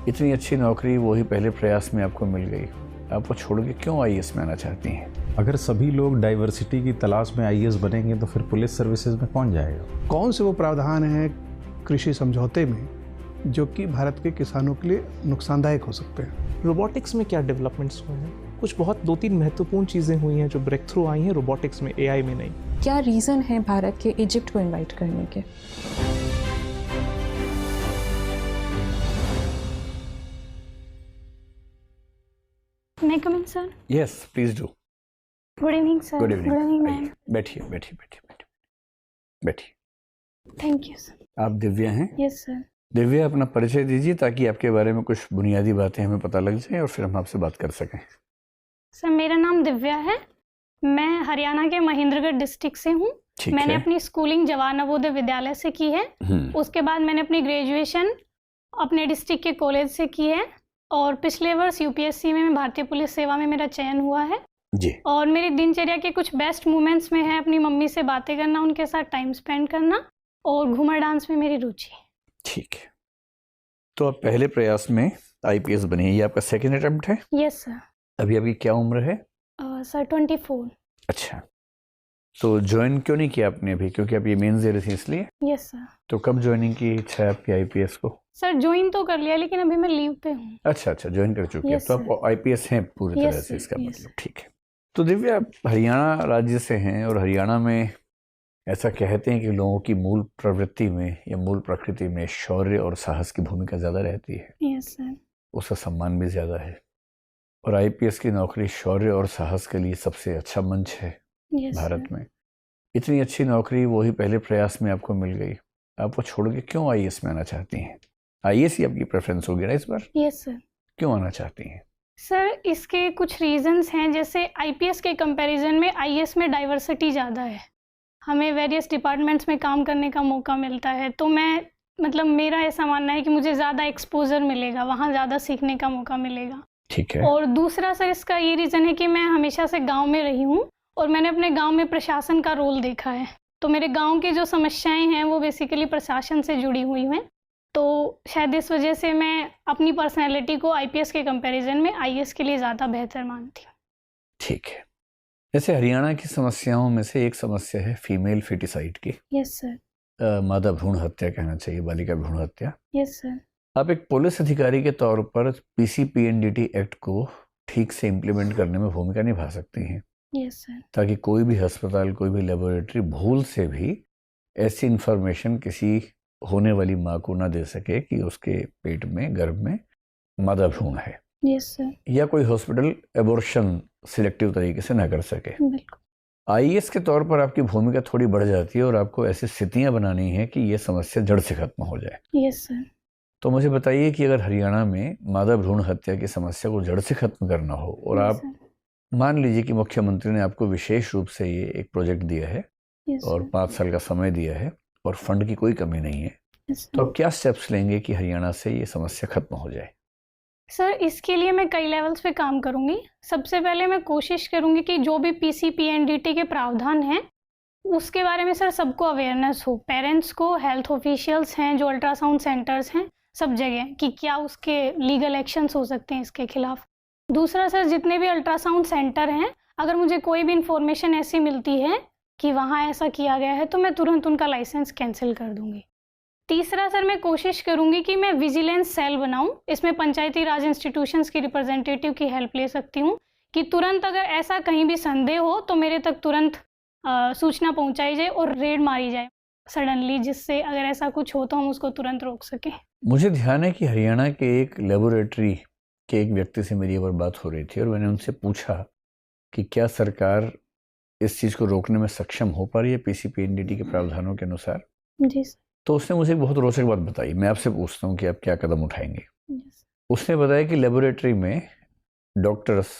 इतनी अच्छी नौकरी वही पहले प्रयास में आपको मिल गई, आप वो छोड़ के क्यों आईएएस में आना चाहती हैं? अगर सभी लोग डाइवर्सिटी की तलाश में आईएएस बनेंगे तो फिर पुलिस सर्विसेज में कौन जाएगा? कौन से वो प्रावधान हैं कृषि समझौते में जो कि भारत के किसानों के लिए नुकसानदायक हो सकते हैं? रोबोटिक्स में क्या डेवलपमेंट्स हुए हैं? कुछ बहुत 2-3 महत्वपूर्ण चीज़ें हुई हैं जो ब्रेक थ्रू आई हैं रोबोटिक्स में, एआई में नहीं। क्या रीज़न है भारत के इजिप्ट को इनवाइट करने के? May I come in, sir? Yes please do. Good evening, sir. Good evening. Good evening, ma'am. बैठिए बैठिए बैठिए बैठिए बैठिए। Thank you, sir. आप दिव्या हैं? Yes, sir. दिव्या, अपना परिचय दीजिए ताकि आपके बारे में कुछ बुनियादी बातें हमें पता लग जाएं और फिर हम आपसे बात कर सकें। सर, मेरा नाम दिव्या है। मैं हरियाणा के महेंद्रगढ़ डिस्ट्रिक्ट से हूँ। ठीक मैंने है। अपनी स्कूलिंग जवाहर नवोदय विद्यालय से की है। उसके बाद मैंने अपनी ग्रेजुएशन अपने डिस्ट्रिक्ट के कॉलेज से की है और पिछले वर्ष यूपीएससी में भारतीय पुलिस सेवा में मेरा चयन हुआ है। जी। और मेरी दिनचर्या के कुछ बेस्ट मोमेंट्स में है अपनी मम्मी से बातें करना, उनके साथ टाइम स्पेंड करना और घूमर डांस में मेरी रुचि है। ठीक है, तो आप पहले प्रयास में आईपीएस बनी है, ये आपका सेकेंड अटेम्प्ट है? Yes sir. अभी आपकी क्या उम्र है? सर 24। अच्छा, तो ज्वाइन क्यों नहीं किया आपने अभी? क्योंकि आप ये मेंस दे रही थी इसलिए? Yes sir. तो कब ज्वाइनिंग की इच्छा है आपकी आईपीएस को? सर ज्वाइन तो कर लिया लेकिन अभी मैं लीव पे हूँ। अच्छा, ज्वाइन कर चुकी है। Yes, तो आप आईपीएस हैं पूरी Yes, तरह से, sir. इसका Yes. मतलब। ठीक है, तो दिव्या, आप हरियाणा राज्य से हैं और हरियाणा में ऐसा कहते हैं कि लोगों की मूल प्रवृत्ति में या मूल प्रकृति में शौर्य और साहस की भूमिका ज़्यादा रहती है। Yes sir. उसका सम्मान भी ज़्यादा है और आईपीएस की नौकरी शौर्य और साहस के लिए सबसे अच्छा मंच है यस भारत में। इतनी अच्छी नौकरी वही पहले प्रयास में आपको मिल गई, आप वो छोड़ के क्यों आईएएस में आना चाहती हैं? आईएएस ही आपकी प्रेफरेंस होगी ना इस बार? Yes sir. क्यों आना चाहती हैं? सर इसके कुछ रीजंस हैं, जैसे आईपीएस के कंपैरिजन में आईएएस में डाइवर्सिटी ज़्यादा है, हमें वेरियस डिपार्टमेंट्स में काम करने का मौका मिलता है। तो मैं मेरा ऐसा मानना है कि मुझे ज़्यादा एक्सपोजर मिलेगा, वहाँ ज़्यादा सीखने का मौका मिलेगा। ठीक है। और दूसरा सर इसका ये रीज़न है कि मैं हमेशा से गांव में रही हूँ और मैंने अपने गांव में प्रशासन का रोल देखा है। तो मेरे गांव की जो समस्याएं हैं वो बेसिकली प्रशासन से जुड़ी हुई हैं। तो शायद इस वजह से मैं अपनी पर्सनैलिटी को आईपीएस के कंपैरिजन में आईएएस के लिए ज़्यादा बेहतर मानती हूँ। ठीक है, जैसे हरियाणा की समस्याओं में से एक समस्या है फीमेल फिटिसाइड की। Yes sir. मादा भ्रूण हत्या कहना चाहिए, बालिका भ्रूण हत्या। Yes sir. आप एक पुलिस अधिकारी के तौर पर पीसीपीएनडीटी एक्ट को ठीक से इम्प्लीमेंट करने में भूमिका निभा सकती हैं। Yes sir. ताकि कोई भी अस्पताल, कोई भी लेबोरेटरी भूल से भी ऐसी इंफॉर्मेशन किसी होने वाली माँ को ना दे सके कि उसके पेट में, गर्भ में मादा भ्रूण है। Yes sir. या कोई हॉस्पिटल एबॉर्शन सिलेक्टिव तरीके से ना कर सके। बिल्कुल। आईएएस के तौर पर आपकी भूमिका थोड़ी बढ़ जाती है और आपको ऐसी स्थितियां बनानी है कि ये समस्या जड़ से खत्म हो जाए। Yes sir. तो मुझे बताइए कि अगर हरियाणा में मादा भ्रूण हत्या की समस्या को जड़ से खत्म करना हो और Yes, आप sir. मान लीजिए कि मुख्यमंत्री ने आपको विशेष रूप से ये एक प्रोजेक्ट दिया है Yes, और sir. 5 साल का समय दिया है और फंड की कोई कमी नहीं है, Yes, sir. तो आप क्या स्टेप्स लेंगे कि हरियाणा से ये समस्या खत्म हो जाए? सर इसके लिए मैं कई लेवल्स पे काम करूंगी। सबसे पहले मैं कोशिश करूंगी कि जो भी पीसीपीएनडीटी के प्रावधान हैं उसके बारे में सर सबको अवेयरनेस हो, पेरेंट्स को, हेल्थ ऑफिशियल्स हैं, जो अल्ट्रासाउंड सेंटर्स हैं, सब जगह, कि क्या उसके लीगल एक्शंस हो सकते हैं इसके खिलाफ। दूसरा सर, जितने भी अल्ट्रासाउंड सेंटर हैं, अगर मुझे कोई भी इंफॉर्मेशन ऐसी मिलती है कि वहाँ ऐसा किया गया है तो मैं तुरंत उनका लाइसेंस कैंसिल कर दूंगी। तीसरा सर, मैं कोशिश करूंगी कि मैं विजिलेंस सेल बनाऊं, इसमें पंचायती राज इंस्टीट्यूशंस की रिप्रेजेंटेटिव की हेल्प ले सकती हूं कि तुरंत अगर ऐसा कहीं भी संदेह हो तो मेरे तक तुरंत सूचना पहुंचाई जाए और रेड मारी जाए सडनली, जिससे अगर ऐसा कुछ हो तो हम उसको तुरंत रोक सकें। मुझे ध्यान है कि हरियाणा के एक लेबोरेटरी के एक व्यक्ति से मेरी एक बार बात हो रही थी और मैंने उनसे पूछा कि क्या सरकार इस चीज़ को रोकने में सक्षम हो पा रही है पीसीपीएनडीटी के प्रावधानों के अनुसार। जी सर। तो उसने मुझे एक बहुत रोचक बात बताई, मैं आपसे पूछता हूँ कि आप क्या कदम उठाएंगे। यस। उसने बताया कि लेबोरेटरी में डॉक्टर्स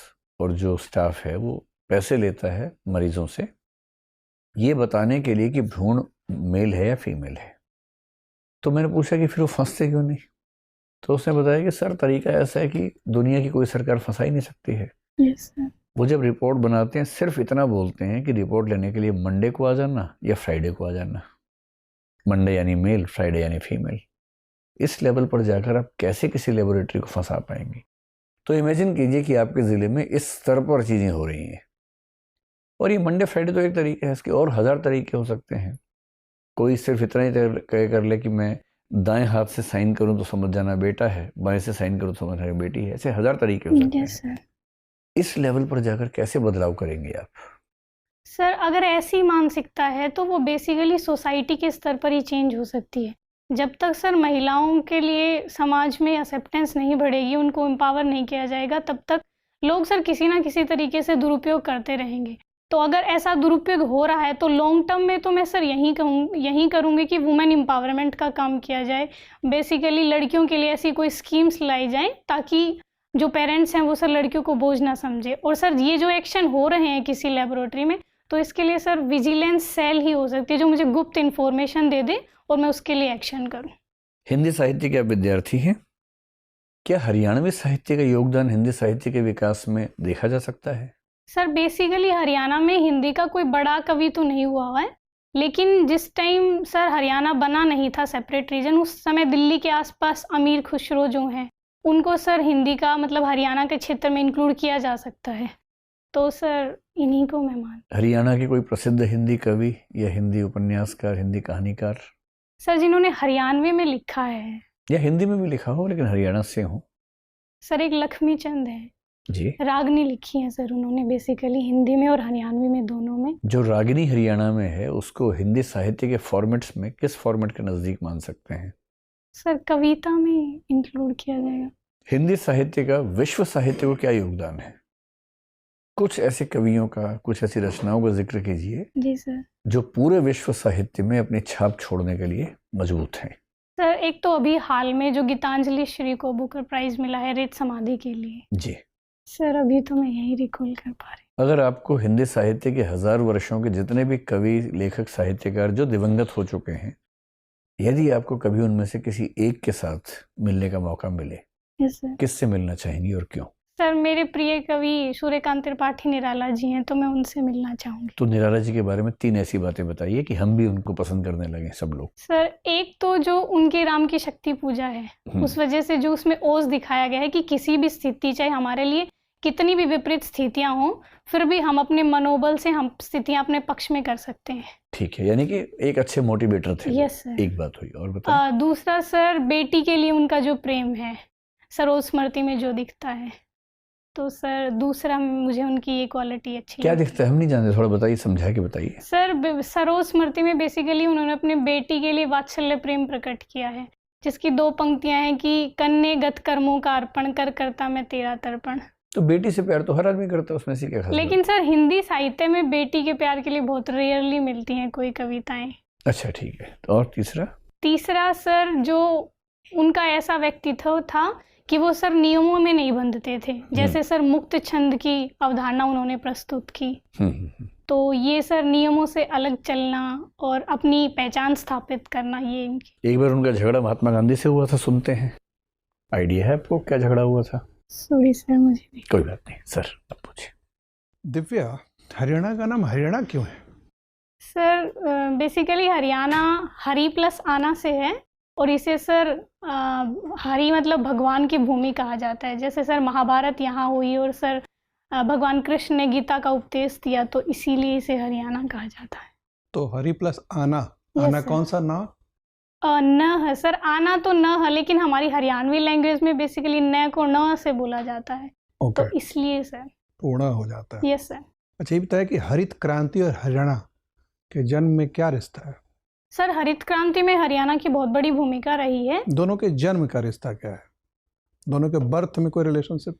और जो स्टाफ है वो पैसे लेता है मरीजों से ये बताने के लिए कि भ्रूण मेल है या फीमेल है। तो मैंने पूछा कि फिर वो फंसते क्यों नहीं? तो उसने बताया कि सर तरीका ऐसा है कि दुनिया की कोई सरकार फंसा ही नहीं सकती है। Yes sir. वो जब रिपोर्ट बनाते हैं सिर्फ इतना बोलते हैं कि रिपोर्ट लेने के लिए मंडे को आ जाना या फ्राइडे को आ जाना। मंडे यानी मेल, फ्राइडे यानी फीमेल। इस लेवल पर जाकर आप कैसे किसी लेबोरेटरी को फंसा पाएंगे? तो इमेजिन कीजिए कि आपके ज़िले में इस स्तर पर चीज़ें हो रही हैं, और ये मंडे फ्राइडे तो एक तरीका है, इसके और 1000 तरीके हो सकते हैं। कोई सिर्फ इतना ही तय कर ले कि मैं दाएं हाथ से साइन करूं तो समझ जाना बेटा है, बाएं से साइन करूं तो समझ जाना बेटी है। ऐसे 1000 तरीके हो सकते यस हैं। सर। इस लेवल पर जाकर कैसे बदलाव करेंगे आप? सर अगर ऐसी मानसिकता है तो वो बेसिकली सोसाइटी के स्तर पर ही चेंज हो सकती है। जब तक सर महिलाओं के लिए समाज में एक्सेप्टेंस नहीं बढ़ेगी, उनको एम्पावर नहीं किया जाएगा, तब तक लोग सर किसी ना किसी तरीके से दुरुपयोग करते रहेंगे। तो अगर ऐसा दुरुपयोग हो रहा है तो लॉन्ग टर्म में तो मैं सर यही करूँगी कि वुमेन एम्पावरमेंट का काम किया जाए। बेसिकली लड़कियों के लिए ऐसी कोई स्कीम्स लाई जाएं ताकि जो पेरेंट्स हैं वो सर लड़कियों को बोझ ना समझे। और सर ये जो एक्शन हो रहे हैं किसी लेबोरेटरी में, तो इसके लिए सर विजिलेंस सेल ही हो सकती है जो मुझे गुप्त इन्फॉर्मेशन दे दे और मैं उसके लिए एक्शन करूं। हिंदी साहित्य के आप विद्यार्थी हैं, क्या हरियाणवी साहित्य का योगदान हिंदी साहित्य के विकास में देखा जा सकता है? सर बेसिकली हरियाणा में हिंदी का कोई बड़ा कवि तो नहीं हुआ है, लेकिन जिस टाइम सर हरियाणा बना नहीं था सेपरेट रीजन, उस समय दिल्ली के आसपास अमीर खुसरो जो हैं उनको सर हिंदी का मतलब हरियाणा के क्षेत्र में इंक्लूड किया जा सकता है। तो सर इन्हीं को मैं मान। हरियाणा के कोई प्रसिद्ध हिंदी कवि या हिंदी उपन्यासकार, हिंदी कहानीकार? सर जिन्होंने हरियाणवी में लिखा है या हिंदी में भी लिखा हो लेकिन हरियाणा से हो? सर एक लक्ष्मी चंद है जी। रागनी लिखी है सर उन्होंने, बेसिकली हिंदी में और हरियाणवी में दोनों में। जो रागिनी हरियाणा में है उसको हिंदी साहित्य के फॉर्मेट्स में किस फॉर्मेट के नज़दीक मान सकते हैं? सर कविता में इंक्लूड किया जाएगा। हिंदी साहित्य का विश्व साहित्य को क्या योगदान है? कुछ ऐसे कवियों का, कुछ ऐसी रचनाओं का जिक्र कीजिए जी सर। जो पूरे विश्व साहित्य में अपनी छाप छोड़ने के लिए मजबूत हैं। सर एक तो अभी हाल में जो गीतांजलि श्री को बुकर प्राइज मिला है रेत समाधि के लिए। जी सर अभी तो मैं यही रिकॉल कर पा रही। अगर आपको हिंदी साहित्य के 1000 वर्षों के जितने भी कवि, लेखक, साहित्यकार जो दिवंगत हो चुके हैं, यदि आपको कभी उनमें से किसी एक के साथ मिलने का मौका मिले, यस सर। किससे मिलना चाहेंगी और क्यों? सर मेरे प्रिय कवि सूर्यकांत त्रिपाठी निराला जी हैं, तो मैं उनसे मिलना चाहूँगी। तो निराला जी के बारे में 3 ऐसी बातें बताइए कि हम भी उनको पसंद करने लगे सब लोग। सर एक तो जो उनके राम की शक्ति पूजा है, उस वजह से जो उसमें ओज दिखाया गया है कि किसी भी स्थिति, चाहे हमारे लिए कितनी भी विपरीत स्थितियां हों, फिर भी हम अपने मनोबल से हम स्थितियां अपने पक्ष में कर सकते हैं। ठीक है, यानी कि एक अच्छे मोटिवेटर थे। Yes sir. एक बात हुई, और बताइए। दूसरा सर बेटी के लिए उनका जो प्रेम है सरोज स्मृति में जो दिखता है, तो सर दूसरा मुझे उनकी ये क्वालिटी अच्छी क्या लगती दिखता है? हम नहीं जानते, थोड़ा बताइए, समझा के बताइए। सर सरोज स्मृति में बेसिकली उन्होंने अपने बेटी के लिए वात्सल्य प्रेम प्रकट किया है, जिसकी 2 पंक्तियां हैं कि कन्ने गत कर्मों का अर्पण कर करता मैं तेरा तर्पण। तो बेटी से प्यार तो हर आदमी करता है, उसमें से क्या खास लेकिन सर हिंदी साहित्य में बेटी के प्यार के लिए बहुत रेयरली मिलती हैं कोई कविताएं। अच्छा ठीक है, तो और तीसरा सर जो उनका ऐसा व्यक्तित्व था कि वो सर नियमों में नहीं बंधते थे, जैसे सर मुक्त छंद की अवधारणा उन्होंने प्रस्तुत की। तो ये सर नियमों से अलग चलना और अपनी पहचान स्थापित करना, ये इनकी। एक बार उनका झगड़ा महात्मा गांधी से हुआ था, सुनते हैं। आइडिया है आपको क्या झगड़ा हुआ था? सॉरी सर, मुझे नहीं। कोई बात नहीं सर, आप पूछिए। दिव्या, हरियाणा का नाम हरियाणा क्यों है? Sir basically Haryana Hari plus आना से है, और इसे सर हरि मतलब भगवान की भूमि कहा जाता है। जैसे सर महाभारत यहाँ हुई और सर भगवान कृष्ण ने गीता का उपदेश दिया, तो इसीलिए इसे हरियाणा कहा जाता है। तो हरि प्लस आना, Yes, आना sir. कौन सा ना? न है सर, आना तो न है, लेकिन हमारी हरियाणवी लैंग्वेज में बेसिकली न को न से बोला जाता है। ओके, तो इसलिए सर। पूर्ण हो जाता है। Yes sir. अच्छा, ये बताया कि हरित क्रांति और हरियाणा के जन्म में क्या रिश्ता है? सर हरित क्रांति में हरियाणा की बहुत बड़ी भूमिका रही है। दोनों के जन्म का रिश्ता क्या है? दोनों के बर्थ में कोई रिलेशनशिप?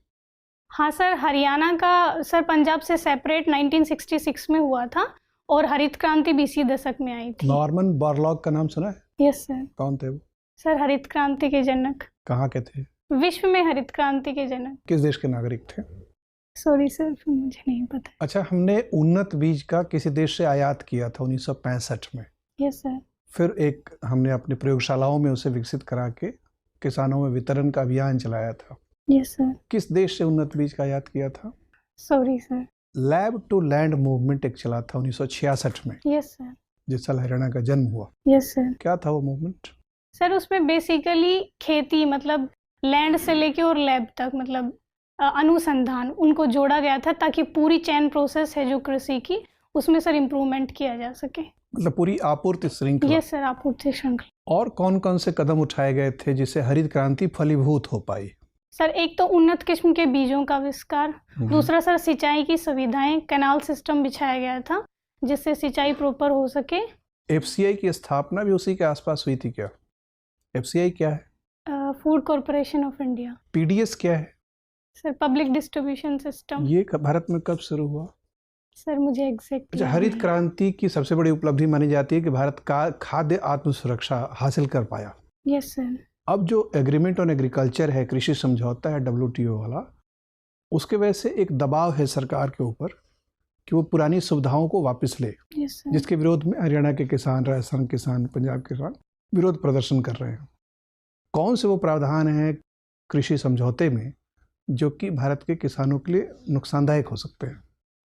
हाँ सर, हरियाणा का सर पंजाब से सेपरेट 1966 में हुआ था, और हरित क्रांति 20 दशक में आई थी। नॉर्मन बोरलॉग का नाम सुना है? Yes sir. कौन थे वो? सर हरित क्रांति के जनक। कहाँ के थे? विश्व में हरित क्रांति के जनक। किस देश के नागरिक थे? सॉरी सर, मुझे नहीं पता। अच्छा, हमने उन्नत बीज का किसी देश से आयात किया था 1965 में। Yes sir. फिर एक हमने अपनी प्रयोगशालाओं में उसे विकसित करा के किसानों में वितरण का अभियान चलाया था। Yes sir. किस देश से उन्नत बीज का आयात किया था? Sorry sir. Lab to land movement एक चला था 1966 में, यस सर। जिस साल हरियाणा का जन्म हुआ। Yes sir. क्या था वो मूवमेंट? सर उसमें बेसिकली खेती मतलब लैंड से लेके और लैब तक मतलब अनुसंधान उनको जोड़ा गया था ताकि पूरी चेन प्रोसेस है जो कृषि की उसमें सर इम्प्रूवमेंट किया जा सके। मतलब पूरी आपूर्ति श्रृंखला। यस सर, आपूर्ति श्रृंखला। और कौन कौन से कदम उठाए गए थे जिससे हरित क्रांति फलीभूत हो पाई? सर एक तो उन्नत किस्म के बीजों का आविष्कार, दूसरा सर सिंचाई की सुविधाएं, कैनाल सिस्टम बिछाया गया था जिससे सिंचाई प्रॉपर हो सके। एफसीआई की स्थापना भी उसी के आसपास हुई थी क्या? एफसीआई क्या है? Food corporation of India. PDS क्या है? Sir public distribution system. ये भारत में कब शुरू हुआ? सर मुझे एग्जैक्ट। अच्छा, हरित क्रांति की सबसे बड़ी उपलब्धि मानी जाती है कि भारत का खाद्य आत्मसुरक्षा हासिल कर पाया। Yes sir. अब जो एग्रीमेंट ऑन एग्रीकल्चर है, कृषि समझौता है WTO वाला, उसके वजह से एक दबाव है सरकार के ऊपर कि वो पुरानी सुविधाओं को वापस ले। Yes sir. जिसके विरोध में हरियाणा के किसान, राजस्थान किसान, पंजाब के किसान विरोध प्रदर्शन कर रहे हैं। कौन से वो प्रावधान हैं कृषि समझौते में जो कि भारत के किसानों के लिए नुकसानदायक हो सकते हैं?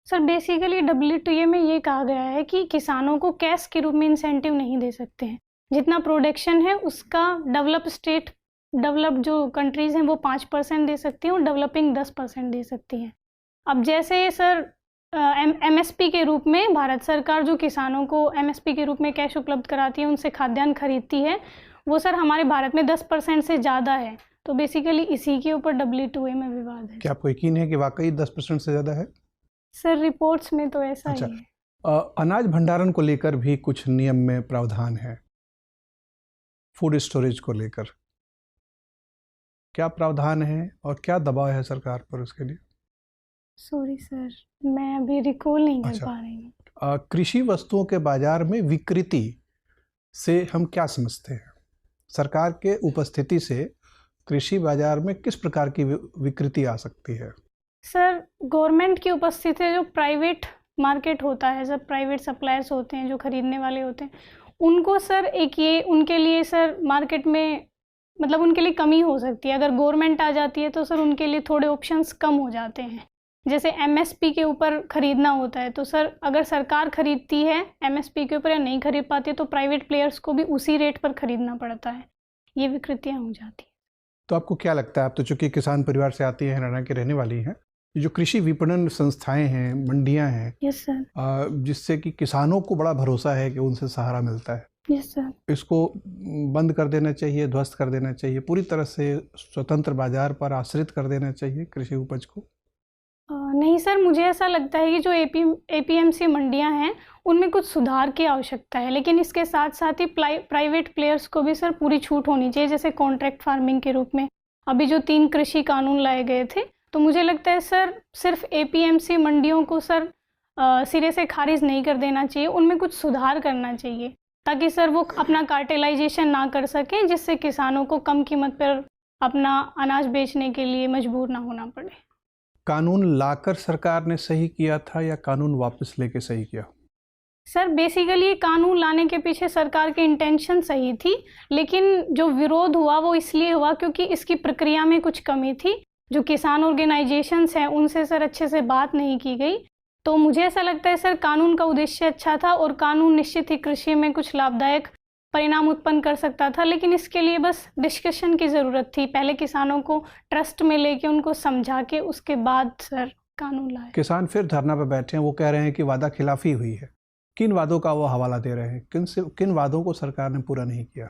सर बेसिकली WTO में ये कहा गया है कि किसानों को कैश के रूप में इंसेंटिव नहीं दे सकते हैं। जितना प्रोडक्शन है उसका डेवलप्ड जो कंट्रीज़ हैं वो 5% दे सकती हैं और डेवलपिंग 10% दे सकती हैं। अब जैसे सर MSP के रूप में भारत सरकार जो किसानों को MSP के रूप में कैश उपलब्ध कराती है, उनसे खाद्यान्न खरीदती है, वो सर हमारे भारत में 10% से ज़्यादा है। तो बेसिकली इसी के ऊपर WTO में विवाद है। क्या आपको यकीन है कि वाकई 10% से ज़्यादा है? सर रिपोर्ट्स में तो ऐसा अच्छा, ही है। अनाज भंडारण को लेकर भी कुछ नियम में प्रावधान है, फूड स्टोरेज को लेकर क्या प्रावधान है और क्या दबाव है सरकार पर उसके लिए? सॉरी सर, मैं अभी रिकॉल नहीं कर अच्छा। पा रही हूँ। कृषि वस्तुओं के बाजार में विकृति से हम क्या समझते हैं? सरकार के उपस्थिति से कृषि बाजार में किस प्रकार की विकृति आ सकती है? सर गवर्नमेंट की उपस्थिति है, जो प्राइवेट मार्केट होता है सर, प्राइवेट सप्लायर्स होते हैं जो खरीदने वाले होते हैं, उनको सर एक ये उनके लिए सर मार्केट में मतलब उनके लिए कमी हो सकती है। अगर गवर्नमेंट आ जाती है तो सर उनके लिए थोड़े ऑप्शंस कम हो जाते हैं। जैसे MSP के ऊपर खरीदना होता है तो सर अगर सरकार खरीदती है MSP के ऊपर या नहीं खरीद पाती है तो प्राइवेट प्लेयर्स को भी उसी रेट पर खरीदना पड़ता है। ये विकृतियाँ हो जाती हैं। तो आपको क्या लगता है, आप तो चूंकि किसान परिवार से आती हैं, हरियाणा की रहने वाली हैं, जो कृषि विपणन संस्थाएं हैं, मंडियां हैं, यस सर। जिससे कि किसानों को बड़ा भरोसा है कि उनसे सहारा मिलता है, यस सर। इसको बंद कर देना चाहिए, ध्वस्त कर देना चाहिए, पूरी तरह से स्वतंत्र बाजार पर आश्रित कर देना चाहिए कृषि उपज को? नहीं सर, मुझे ऐसा लगता है कि जो APMC मंडियां हैं उनमें कुछ सुधार की आवश्यकता है, लेकिन इसके साथ साथ ही प्राइवेट प्लेयर्स को भी सर पूरी छूट होनी चाहिए। जैसे कॉन्ट्रैक्ट फार्मिंग के रूप में अभी जो 3 कृषि कानून लाए गए थे, तो मुझे लगता है सर सिर्फ APMC मंडियों को सर सिरे से खारिज नहीं कर देना चाहिए, उनमें कुछ सुधार करना चाहिए ताकि सर वो अपना कार्टेलाइजेशन ना कर सकें, जिससे किसानों को कम कीमत पर अपना अनाज बेचने के लिए मजबूर ना होना पड़े। कानून लाकर सरकार ने सही किया था या कानून वापस लेके सही किया? सर बेसिकली ये कानून लाने के पीछे सरकार की इंटेंशन सही थी, लेकिन जो विरोध हुआ वो इसलिए हुआ क्योंकि इसकी प्रक्रिया में कुछ कमी थी। जो किसान ऑर्गेनाइजेशंस हैं उनसे सर अच्छे से बात नहीं की गई। तो मुझे ऐसा लगता है सर कानून का उद्देश्य अच्छा था और कानून निश्चित ही कृषि में कुछ लाभदायक परिणाम उत्पन्न कर सकता था, लेकिन इसके लिए बस डिस्कशन की ज़रूरत थी। पहले किसानों को ट्रस्ट में लेके उनको समझा के उसके बाद सर कानून लाए। किसान फिर धरना पर बैठे हैं, वो कह रहे हैं कि वादा खिलाफी हुई है। किन वादों का वो हवाला दे रहे हैं? किन वादों को सरकार ने पूरा नहीं किया?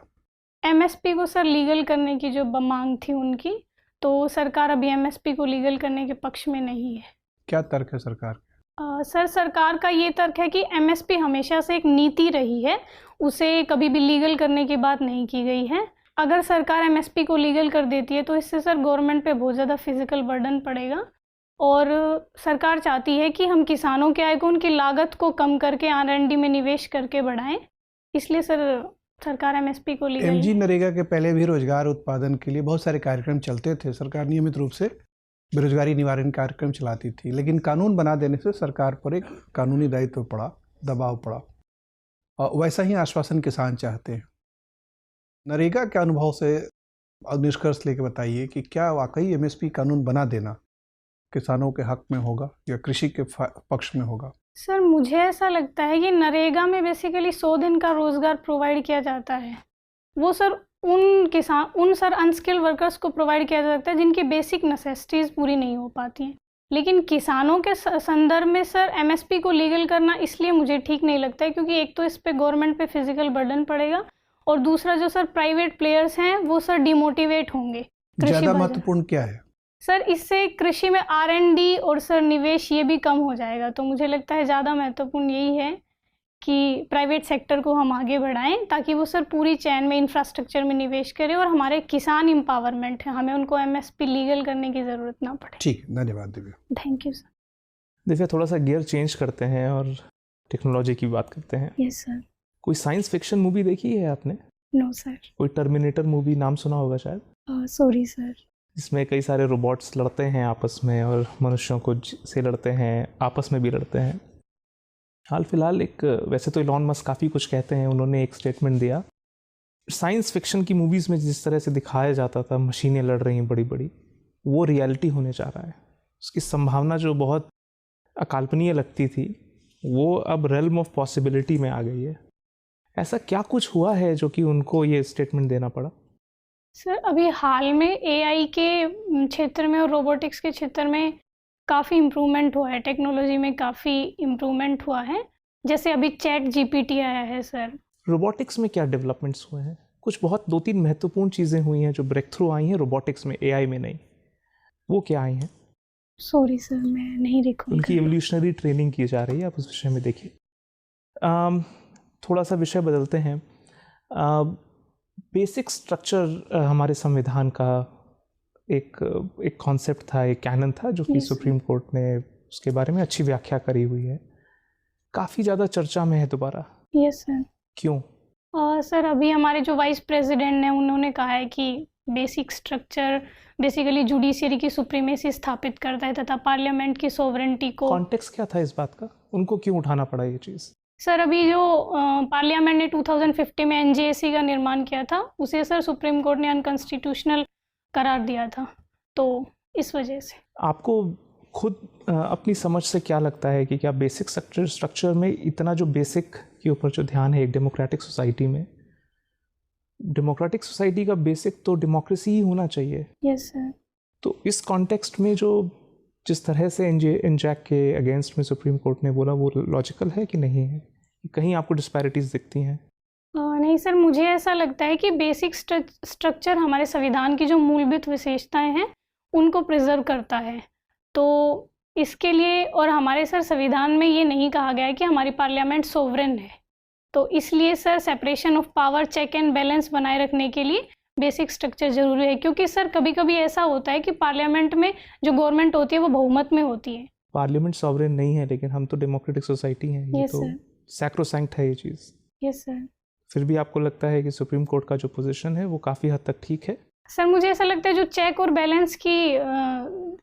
MSP को सर लीगल करने की जो मांग थी उनकी, तो सरकार अभी MSP को लीगल करने के पक्ष में नहीं है। क्या तर्क है सरकार का? सर सरकार का ये तर्क है कि MSP हमेशा से एक नीति रही है, उसे कभी भी लीगल करने की बात नहीं की गई है। अगर सरकार MSP को लीगल कर देती है तो इससे सर गवर्नमेंट पे बहुत ज़्यादा फिजिकल बर्डन पड़ेगा और सरकार चाहती है कि हम किसानों के आय को, उनकी लागत को कम करके R&D में निवेश करके बढ़ाएं। इसलिए सर सरकार MSP को लीगल। MG नरेगा के पहले भी रोजगार उत्पादन के लिए बहुत सारे कार्यक्रम चलते थे। सरकार नियमित रूप से बेरोजगारी निवारण कार्यक्रम चलाती थी, लेकिन कानून बना देने से सरकार पर एक कानूनी दायित्व पड़ा, दबाव पड़ा। और वैसा ही आश्वासन किसान चाहते हैं। नरेगा के अनुभव से निष्कर्ष लेके बताइए कि क्या वाकई MSP कानून बना देना किसानों के हक में होगा या कृषि के पक्ष में होगा? सर मुझे ऐसा लगता है कि नरेगा में बेसिकली 100 दिन का रोज़गार प्रोवाइड किया जाता है। वो सर उन सर अनस्किल्ड वर्कर्स को प्रोवाइड किया जा सकता है जिनकी बेसिक नेसेसिटीज़ पूरी नहीं हो पाती हैं। लेकिन किसानों के संदर्भ में सर एमएसपी को लीगल करना इसलिए मुझे ठीक नहीं लगता है क्योंकि एक तो इस पे गवर्नमेंट पे फिजिकल बर्डन पड़ेगा और दूसरा जो सर प्राइवेट प्लेयर्स हैं वो सर डिमोटिवेट होंगे। ज़्यादा महत्वपूर्ण क्या है सर? इससे कृषि में R&D और सर निवेश ये भी कम हो जाएगा। तो मुझे लगता है ज़्यादा महत्वपूर्ण यही है कि प्राइवेट सेक्टर को हम आगे बढ़ाएं ताकि वो सर पूरी चैन में इंफ्रास्ट्रक्चर में निवेश करें और हमारे किसान एम्पावरमेंट है, हमें उनको एमएसपी लीगल करने की ज़रूरत ना पड़े। ठीक, धन्यवाद Divya. Thank you sir. Divya, थोड़ा सा गियर चेंज करते हैं और टेक्नोलॉजी की बात करते हैं। Yes sir. कोई साइंस फिक्शन मूवी देखी है आपने? No sir. कोई टर्मिनेटर मूवी नाम सुना होगा शायद, सॉरी सर। जिसमें कई सारे रोबोट्स लड़ते हैं आपस में और मनुष्यों को से लड़ते हैं, आपस में भी लड़ते हैं। हाल फिलहाल एक, वैसे तो इलॉन मस्क काफ़ी कुछ कहते हैं, उन्होंने एक स्टेटमेंट दिया, साइंस फिक्शन की मूवीज़ में जिस तरह से दिखाया जाता था मशीनें लड़ रही हैं बड़ी बड़ी, वो रियलिटी होने जा रहा है। उसकी संभावना जो बहुत अकाल्पनीय लगती थी वो अब रेल्म ऑफ पॉसिबिलिटी में आ गई है। ऐसा क्या कुछ हुआ है जो कि उनको ये स्टेटमेंट देना पड़ा? सर अभी हाल में एआई के क्षेत्र में और रोबोटिक्स के क्षेत्र में काफ़ी इम्प्रूवमेंट हुआ है, टेक्नोलॉजी में काफ़ी इम्प्रूवमेंट हुआ है। जैसे अभी चैट जीपीटी आया है सर। रोबोटिक्स में क्या डेवलपमेंट्स हुए हैं? कुछ बहुत 2-3 महत्वपूर्ण चीज़ें हुई हैं जो ब्रेक थ्रू आई हैं रोबोटिक्स में, एआई में नहीं। वो क्या आई हैं? सॉरी सर, मैं नहीं रिकॉल उनकी एवोल्यूशनरी ट्रेनिंग की जा रही है, आप उस विषय में देखिए। थोड़ा सा विषय बदलते हैं। बेसिक स्ट्रक्चर हमारे संविधान का एक कॉन्सेप्ट था, एक कैनन था जो कि सुप्रीम कोर्ट ने उसके बारे में अच्छी व्याख्या करी हुई है, काफ़ी ज़्यादा चर्चा में है दोबारा। Yes sir. क्यों? सर अभी हमारे जो वाइस प्रेसिडेंट हैं उन्होंने कहा है कि बेसिक स्ट्रक्चर बेसिकली जुडिशियरी की सुप्रीमेसी स्थापित करता है तथा पार्लियामेंट की सोवरेंटी को। कॉन्टेक्स्ट क्या था इस बात का? उनको क्यों उठाना पड़ा ये चीज़? सर अभी जो पार्लियामेंट ने 2050 में एनजेएसी का निर्माण किया था उसे सर सुप्रीम कोर्ट ने अनकॉन्स्टिट्यूशनल करार दिया था, तो इस वजह से। आपको खुद अपनी समझ से क्या लगता है कि क्या बेसिक स्ट्रक्चर में इतना जो बेसिक के ऊपर जो ध्यान है एक डेमोक्रेटिक सोसाइटी में, डेमोक्रेटिक सोसाइटी का बेसिक तो डेमोक्रेसी ही होना चाहिए? Yes sir. तो इस कॉन्टेक्स्ट में जो जिस तरह से एनजैक के अगेंस्ट में सुप्रीम कोर्ट ने बोला वो लॉजिकल है कि नहीं है? कहीं आपको डिस्पैरिटीज़ दिखती हैं? नहीं सर, मुझे ऐसा लगता है कि बेसिक स्ट्रक्चर हमारे संविधान की जो मूलभूत विशेषताएं हैं उनको प्रिजर्व करता है। तो इसके लिए और हमारे सर संविधान में ये नहीं कहा गया है कि हमारी पार्लियामेंट सोवरेन है, तो इसलिए sir separation of power, check and balance बनाए रखने के लिए बेसिक स्ट्रक्चर ज़रूरी है। क्योंकि सर कभी कभी ऐसा होता है कि पार्लियामेंट में जो गवर्नमेंट होती है वो बहुमत में होती है। पार्लियामेंट सॉवरेन नहीं है, लेकिन हम तो डेमोक्रेटिक सोसाइटी हैं, ये तो सैक्रोसैंक्ट है ये चीज़। Yes sir. फिर भी आपको लगता है कि सुप्रीम कोर्ट का जो पोजीशन है वो काफ़ी हद तक ठीक है? सर मुझे ऐसा लगता है जो चेक और बैलेंस की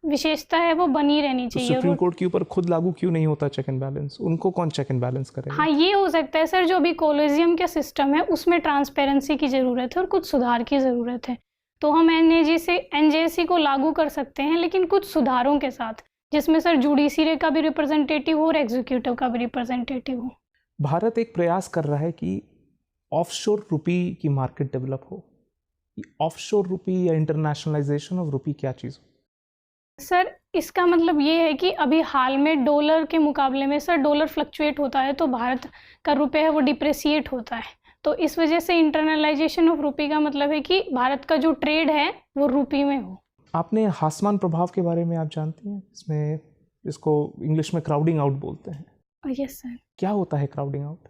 विशेषता है वो बनी रहनी चाहिए। सुप्रीम कोर्ट के ऊपर खुद लागू क्यों नहीं होता चेक एंड बैलेंस? उनको कौन चेक एंड बैलेंस करेगा? हाँ, ये हो सकता है सर, जो अभी कॉलेजियम का सिस्टम है उसमें ट्रांसपेरेंसी की ज़रूरत है और कुछ सुधार की ज़रूरत है। तो हम एनजेसी को लागू कर सकते हैं, लेकिन कुछ सुधारों के साथ, जिसमें सर जुडिशरी का भी रिप्रेजेंटेटिव हो और एग्जीक्यूटिव का भी रिप्रेजेंटेटिव हो। भारत एक प्रयास कर रहा है कि ऑफशोर रुपी की मार्केट डेवलप हो। ऑफशोर रुपी या इंटरनेशनलाइजेशन ऑफ रुपी क्या चीज़ हो? सर इसका मतलब ये है कि अभी हाल में डॉलर के मुकाबले में सर डॉलर फ्लक्चुएट होता है, तो भारत का रुपये है वो डिप्रेसिएट होता है। तो इस वजह से इंटरनलाइजेशन ऑफ रुपी का मतलब है कि भारत का जो ट्रेड है वो रुपी में हो। आपने हासमान प्रभाव के बारे में आप जानती हैं? इसमें इसको इंग्लिश में क्राउडिंग आउट बोलते हैं। Yes sir. क्या होता है क्राउडिंग आउट?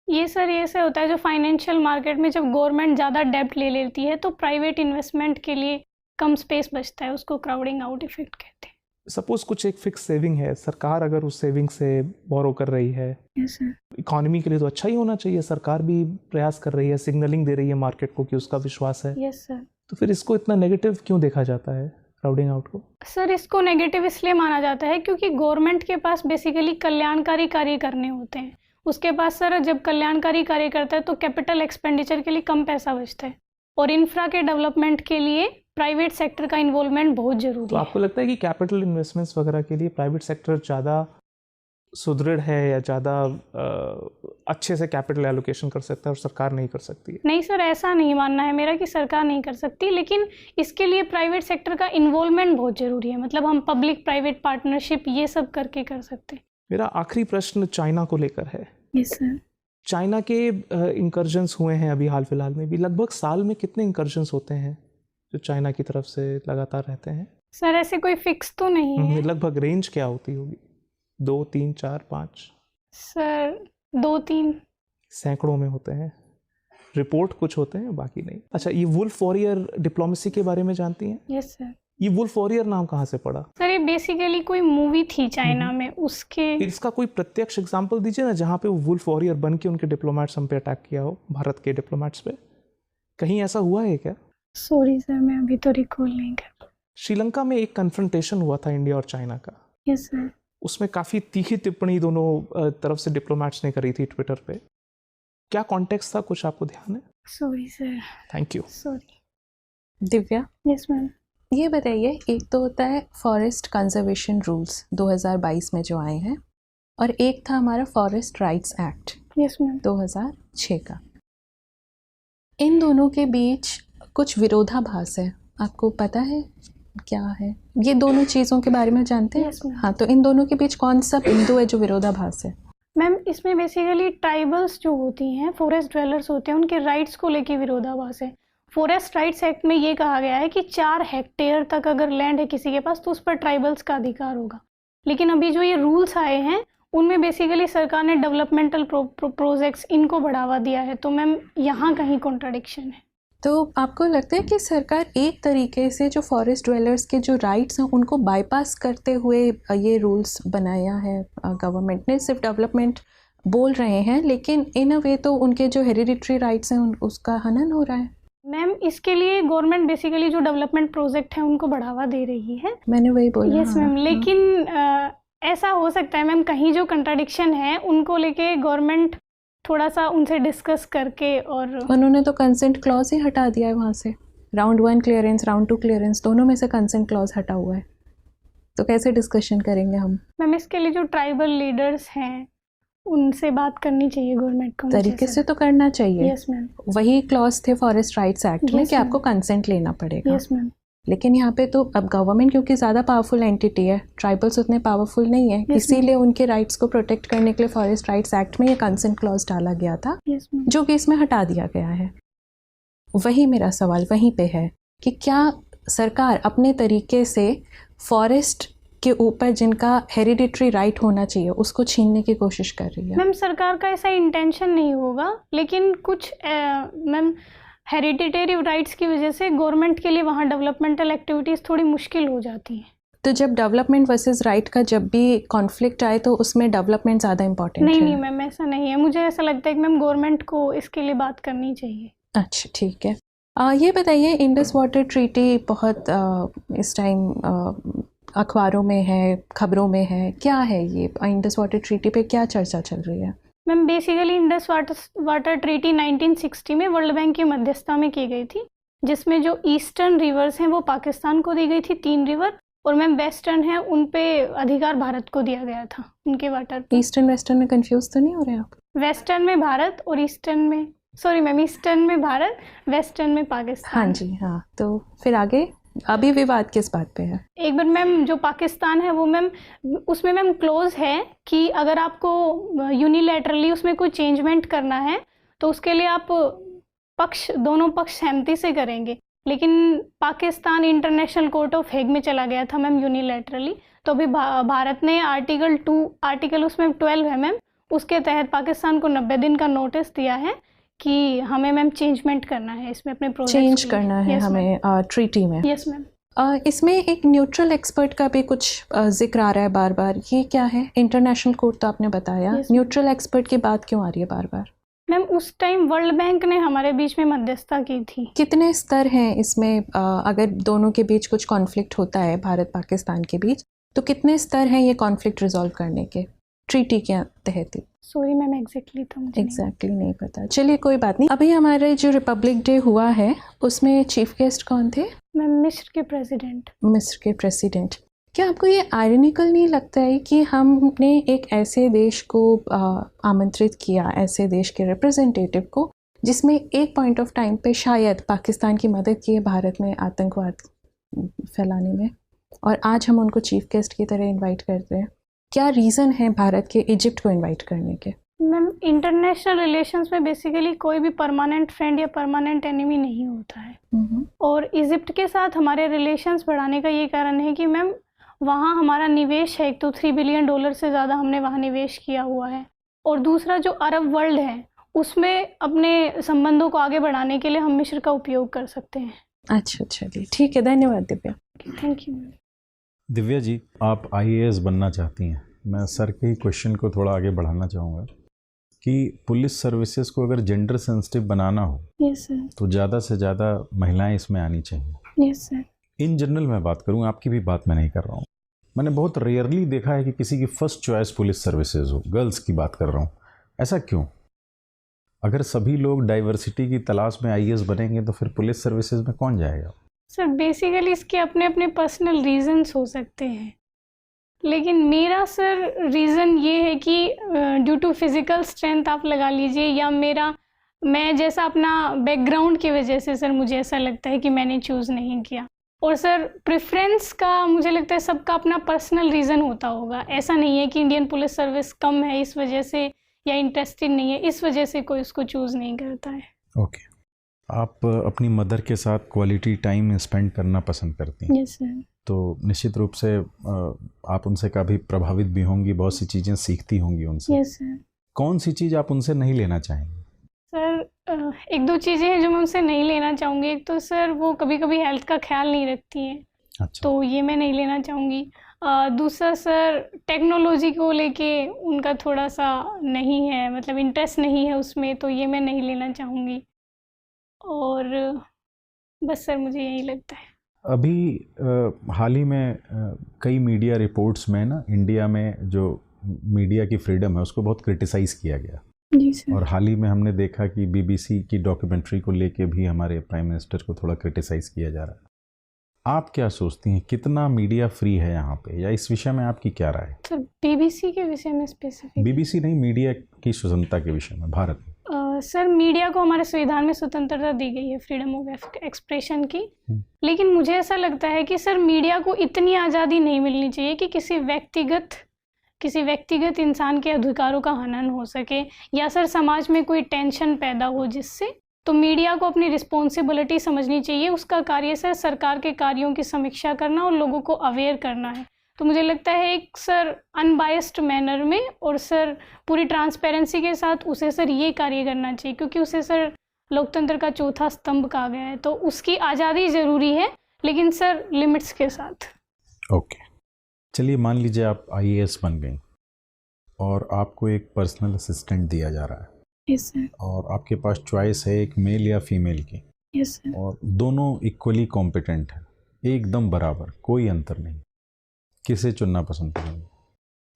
ये सर ऐसे होता है जो फाइनेंशियल मार्केट में जब गवर्नमेंट ज़्यादा डेब्ट ले लेती है तो प्राइवेट इन्वेस्टमेंट के लिए कम स्पेस बचता है, उसको क्राउडिंग आउट इफेक्ट कहते हैं। सपोज कुछ एक फिक्स सेविंग है, सरकार अगर उस सेविंग से बोरो कर रही है, यस सर, इकोनॉमी के लिए तो अच्छा ही होना चाहिए। सरकार भी प्रयास कर रही है, सिग्नलिंग दे रही है मार्केट को कि उसका विश्वास है। Yes sir. तो फिर इसको इतना नेगेटिव क्यों देखा जाता है क्राउडिंग आउट को? सर इसको नेगेटिव इसलिए माना जाता है क्योंकि गवर्नमेंट के पास बेसिकली कल्याणकारी कार्य करने होते हैं। उसके पास सर जब कल्याणकारी कार्य करता है तो कैपिटल एक्सपेंडिचर के लिए कम पैसा बचता है और इंफ्रा के डेवलपमेंट के लिए प्राइवेट सेक्टर का इन्वॉल्वमेंट बहुत जरूरी है। तो आपको लगता है कि कैपिटल इन्वेस्टमेंट्स वगैरह के लिए प्राइवेट सेक्टर ज़्यादा सुदृढ़ है या ज़्यादा अच्छे से कैपिटल एलोकेशन कर सकता है और सरकार नहीं कर सकती है? नहीं सर, ऐसा नहीं मानना है मेरा कि सरकार नहीं कर सकती, लेकिन इसके लिए प्राइवेट सेक्टर का इन्वॉल्वमेंट बहुत ज़रूरी है। मतलब हम पब्लिक प्राइवेट पार्टनरशिप ये सब करके कर सकते हैं। मेरा आखिरी प्रश्न चाइना को लेकर है। Yes sir. चाइना के इंकर्जन्स हुए हैं अभी हाल फिलहाल में भी। लगभग साल में कितने इंकर्जन्स होते हैं जो चाइना की तरफ से लगातार रहते हैं? सर ऐसे कोई फिक्स तो नहीं है। लगभग रेंज क्या होती होगी? 2, 3, 4, 5? सर 2-3 सैकड़ों में होते हैं। रिपोर्ट कुछ होते हैं, बाकी नहीं। अच्छा, ये वुल्फ वॉरियर डिप्लोमेसी के बारे में जानती हैं? Yes sir. ये वुल्फ वॉरियर नाम कहाँ से पड़ा? सर ये बेसिकली कोई मूवी थी चाइना में, उसके इसका कोई प्रत्यक्ष एग्जांपल दीजिए ना जहाँ पे वो वुल्फ वॉरियर बन के उनके डिप्लोमेट्स हम पे अटैक किया हो, भारत के डिप्लोमेट्स पे। कहीं ऐसा हुआ है क्या? सॉरी सर, मैं अभी तो रिकॉल नहीं कर। श्रीलंका में एक कन्फ्रंटेशन हुआ था इंडिया और चाइना का। Yes sir. उसमें काफ़ी तीखी टिप्पणी दोनों तरफ से डिप्लोमेट्स ने करी थी ट्विटर पे। क्या कॉन्टेक्स्ट था, कुछ आपको ध्यान है? Sorry sir. Thank you. Sorry. Divya, yes ma'am. ये बताइए, एक तो होता है फॉरेस्ट कंजर्वेशन रूल्स 2022 में जो आए हैं, और एक था हमारा forest rights act yes ma'am. 2006 का। इन दोनों के बीच कुछ विरोधाभास है, आपको पता है क्या है? ये दोनों चीज़ों के बारे में जानते हैं? Yes, ma'am. हाँ, तो इन दोनों के बीच कौन सा बिंदु है जो विरोधाभास है? मैम इसमें बेसिकली ट्राइबल्स जो होती हैं, फॉरेस्ट ड्वेलर्स होते हैं, उनके राइट्स को लेके विरोधाभास है। फॉरेस्ट राइट्स एक्ट में ये कहा गया है कि 4 हेक्टेयर तक अगर लैंड है किसी के पास तो उस पर ट्राइबल्स का अधिकार होगा। लेकिन अभी जो ये रूल्स आए हैं उनमें बेसिकली सरकार ने डेवलपमेंटल प्रोजेक्ट्स इनको बढ़ावा दिया है, तो मैम यहाँ कहीं कॉन्ट्राडिक्शन है। तो आपको लगता है कि सरकार एक तरीके से जो फॉरेस्ट ड्वेलर्स के जो राइट्स हैं उनको बाईपास करते हुए ये रूल्स बनाया है? गवर्नमेंट ने सिर्फ डेवलपमेंट बोल रहे हैं, लेकिन इन अ वे तो उनके जो हेरिडिटरी राइट्स हैं उसका हनन हो रहा है। मैम इसके लिए गवर्नमेंट बेसिकली जो डेवलपमेंट प्रोजेक्ट है उनको बढ़ावा दे रही है। मैंने वही बोला। यस मैम, लेकिन ऐसा हो सकता है मैम कहीं जो कंट्राडिक्शन है उनको लेके गवर्नमेंट थोड़ा सा उनसे डिस्कस करके, और उन्होंने तो कंसेंट क्लॉज ही हटा दिया है वहाँ से। राउंड 1 क्लियरेंस, राउंड 2 क्लियरेंस, दोनों में से कंसेंट क्लॉज हटा हुआ है, तो कैसे डिस्कशन करेंगे हम? मैम इसके लिए जो ट्राइबल लीडर्स हैं उनसे बात करनी चाहिए गवर्नमेंट को। तरीके से तो करना चाहिए। Yes ma'am. वही क्लॉज थे फॉरेस्ट राइट्स एक्ट में Yes, कि ma'am. आपको कंसेंट लेना पड़ेगा। Yes ma'am. लेकिन यहाँ पे तो अब गवर्नमेंट क्योंकि ज़्यादा पावरफुल एंटिटी है, ट्राइबल्स उतने पावरफुल नहीं है, Yes, इसीलिए उनके राइट्स को प्रोटेक्ट करने के लिए फॉरेस्ट राइट्स एक्ट में ये कंसेंट क्लॉज डाला गया था, यस मैम। जो कि इसमें हटा दिया गया है। वही मेरा सवाल वहीं पे है कि क्या सरकार अपने तरीके से फॉरेस्ट के ऊपर जिनका हेरिडिटरी राइट होना चाहिए उसको छीनने की कोशिश कर रही है? मैम सरकार का ऐसा इंटेंशन नहीं होगा, लेकिन कुछ मैम हेरिडिटरी राइट्स की वजह से गवर्नमेंट के लिए वहाँ डेवलपमेंटल एक्टिविटीज़ थोड़ी मुश्किल हो जाती हैं। तो जब डेवलपमेंट वर्सेस राइट का जब भी कॉन्फ्लिक्ट आए तो उसमें डेवलपमेंट ज़्यादा इंपॉर्टेंट है? नहीं मैम, ऐसा नहीं है। मुझे ऐसा लगता है कि मैम गवर्नमेंट को इसके लिए बात करनी चाहिए। अच्छा ठीक है। ये बताइए, इंडस वाटर ट्रीटी बहुत इस टाइम अखबारों में है, खबरों में है, क्या है ये इंडस वाटर ट्रीटी पे क्या चर्चा चल रही है? Ma'am basically Indus water treaty 1960 में वर्ल्ड बैंक की मध्यस्थता में की गई थी, जिसमें जो ईस्टर्न रिवर्स हैं वो पाकिस्तान को दी गई थी 3 रिवर, और मैम वेस्टर्न है उन पे अधिकार भारत को दिया गया था उनके वाटर पे। ईस्टर्न वेस्टर्न में कंफ्यूज तो नहीं हो रहे आप? वेस्टर्न में भारत और ईस्टर्न में, सॉरी मैम, ईस्टर्न में भारत, वेस्टर्न में पाकिस्तान। हाँ जी हाँ, तो फिर आगे अभी विवाद किस बात पे है? एक बार मैम जो पाकिस्तान है वो मैम उसमें मैम क्लोज है कि अगर आपको यूनिलैटरली उसमें कोई चेंजमेंट करना है तो उसके लिए आप दोनों पक्ष सहमति से करेंगे, लेकिन Pakistan international court of Hague में चला गया था मैम यूनिलैटरली। तो अभी भारत ने आर्टिकल उसमें 12 है मैम, उसके तहत पाकिस्तान को 90 दिन का नोटिस दिया है कि हमें मैम चेंजमेंट करना है इसमें अपने प्रोजेक्ट्स चेंज करना है हमें ट्रीटी में। Yes ma'am. इसमें एक न्यूट्रल एक्सपर्ट का भी कुछ जिक्र आ रहा है बार बार, ये क्या है? इंटरनेशनल कोर्ट तो आपने बताया, न्यूट्रल एक्सपर्ट की बात क्यों आ रही है बार बार? मैम उस टाइम वर्ल्ड बैंक ने हमारे बीच में मध्यस्थता की थी। कितने स्तर हैं इसमें? अगर दोनों के बीच कुछ कॉन्फ्लिक्ट होता है भारत पाकिस्तान के बीच, तो कितने स्तर हैं ये कॉन्फ्लिक्ट रिजॉल्व करने के ट्रीटी के तहत? सॉरी मैम, एग्जैक्टली नहीं पता। चलिए कोई बात नहीं। अभी हमारे जो रिपब्लिक डे हुआ है उसमें चीफ गेस्ट कौन थे? मैम मिस्र के प्रेसिडेंट। क्या आपको ये आयरनिकल नहीं लगता है कि हमने एक ऐसे देश को आमंत्रित किया, ऐसे देश के रिप्रेजेंटेटिव को, जिसमें एक पॉइंट ऑफ टाइम पे शायद पाकिस्तान की मदद की है भारत में आतंकवाद फैलाने में, और आज हम उनको चीफ गेस्ट की तरह इनवाइट करते हैं? क्या रीज़न है भारत के इजिप्ट को इनवाइट करने के? मैम, इंटरनेशनल रिलेशंस में बेसिकली कोई भी परमानेंट फ्रेंड या परमानेंट एनिमी नहीं होता है। और इजिप्ट के साथ हमारे रिलेशंस बढ़ाने का ये कारण है कि मैम वहाँ हमारा निवेश है, एक तो $3 बिलियन से ज़्यादा हमने वहाँ निवेश किया हुआ है, और दूसरा जो अरब वर्ल्ड है उसमें अपने संबंधों को आगे बढ़ाने के लिए हम मिस्र का उपयोग कर सकते हैं। अच्छा, चलिए ठीक है, धन्यवाद दिव्या। Thank you. दिव्या जी, आप आईएएस बनना चाहती हैं। मैं सर के ही क्वेश्चन को थोड़ा आगे बढ़ाना चाहूँगा कि पुलिस सर्विसेज को अगर जेंडर सेंसिटिव बनाना हो यस सर। तो ज़्यादा से ज़्यादा महिलाएं इसमें आनी चाहिए। Yes sir. इन जनरल मैं बात करूँ, आपकी भी बात मैं नहीं कर रहा हूँ। मैंने बहुत रेयरली देखा है कि किसी की फर्स्ट चॉइस पुलिस सर्विसेज हो, गर्ल्स की बात कर रहा हूँ। ऐसा क्यों? अगर सभी लोग डाइवर्सिटी की तलाश में आईएएस बनेंगे तो फिर पुलिस सर्विसेज में कौन जाएगा? सर बेसिकली इसके अपने अपने पर्सनल रीजंस हो सकते हैं, लेकिन मेरा सर रीज़न ये है कि ड्यू टू फिज़िकल स्ट्रेंथ आप लगा लीजिए, या मैं जैसा अपना बैकग्राउंड की वजह से सर मुझे ऐसा लगता है कि मैंने चूज़ नहीं किया। और सर प्रेफरेंस का मुझे लगता है सबका अपना पर्सनल रीज़न होता होगा। ऐसा नहीं है कि इंडियन पुलिस सर्विस कम है इस वजह से, या इंटरेस्टेड नहीं है इस वजह से कोई उसको चूज़ नहीं करता है। ओके। आप अपनी मदर के साथ क्वालिटी टाइम स्पेंड करना पसंद करती हैं। Yes sir. तो निश्चित रूप से आप उनसे काफ़ी प्रभावित भी होंगी, बहुत सी चीज़ें सीखती होंगी उनसे। Yes sir. कौन सी चीज़ आप उनसे नहीं लेना चाहेंगे? सर एक दो चीज़ें हैं जो मैं उनसे नहीं लेना चाहूँगी। एक तो सर वो कभी कभी हेल्थ का ख्याल नहीं रखती हैं। अच्छा। तो ये मैं नहीं लेना चाहूँगी। दूसरा सर टेक्नोलॉजी को लेके उनका थोड़ा सा नहीं है, मतलब इंटरेस्ट नहीं है उसमें, तो ये मैं नहीं लेना चाहूँगी। और बस सर मुझे यही लगता है। अभी हाल ही में कई मीडिया रिपोर्ट्स में ना इंडिया में जो मीडिया की फ्रीडम है उसको बहुत क्रिटिसाइज़ किया गया। जी सर। और हाल ही में हमने देखा कि बीबीसी की डॉक्यूमेंट्री को लेके भी हमारे प्राइम मिनिस्टर को थोड़ा क्रिटिसाइज़ किया जा रहा है। आप क्या सोचती हैं, कितना मीडिया फ्री है यहाँ पे, या इस विषय में आपकी क्या राय है? सर बीबीसी के विषय में स्पेसिफिक? बीबीसी नहीं, मीडिया की स्वतंत्रता के विषय में भारत में। सर मीडिया को हमारे संविधान में स्वतंत्रता दी गई है फ्रीडम ऑफ एक्सप्रेशन की, लेकिन मुझे ऐसा लगता है कि सर मीडिया को इतनी आज़ादी नहीं मिलनी चाहिए कि किसी व्यक्तिगत इंसान के अधिकारों का हनन हो सके, या सर समाज में कोई टेंशन पैदा हो जिससे। तो मीडिया को अपनी रिस्पॉन्सिबिलिटी समझनी चाहिए। उसका कार्य सर सरकार के कार्यों की समीक्षा करना और लोगों को अवेयर करना है। तो मुझे लगता है एक सर अनबायस्ड मैनर में और सर पूरी ट्रांसपेरेंसी के साथ उसे सर ये कार्य करना चाहिए, क्योंकि उसे सर लोकतंत्र का चौथा स्तंभ कहा गया है। तो उसकी आज़ादी ज़रूरी है, लेकिन सर लिमिट्स के साथ। ओके। चलिए मान लीजिए आप आईएएस बन गई और आपको एक पर्सनल असिस्टेंट दिया जा रहा है। Yes sir. और आपके पास चॉइस है एक मेल या फीमेल की। Yes sir. और दोनों इक्वली कॉम्पिटेंट है, एकदम बराबर, कोई अंतर नहीं। किसे चुनना पसंद करेंगे?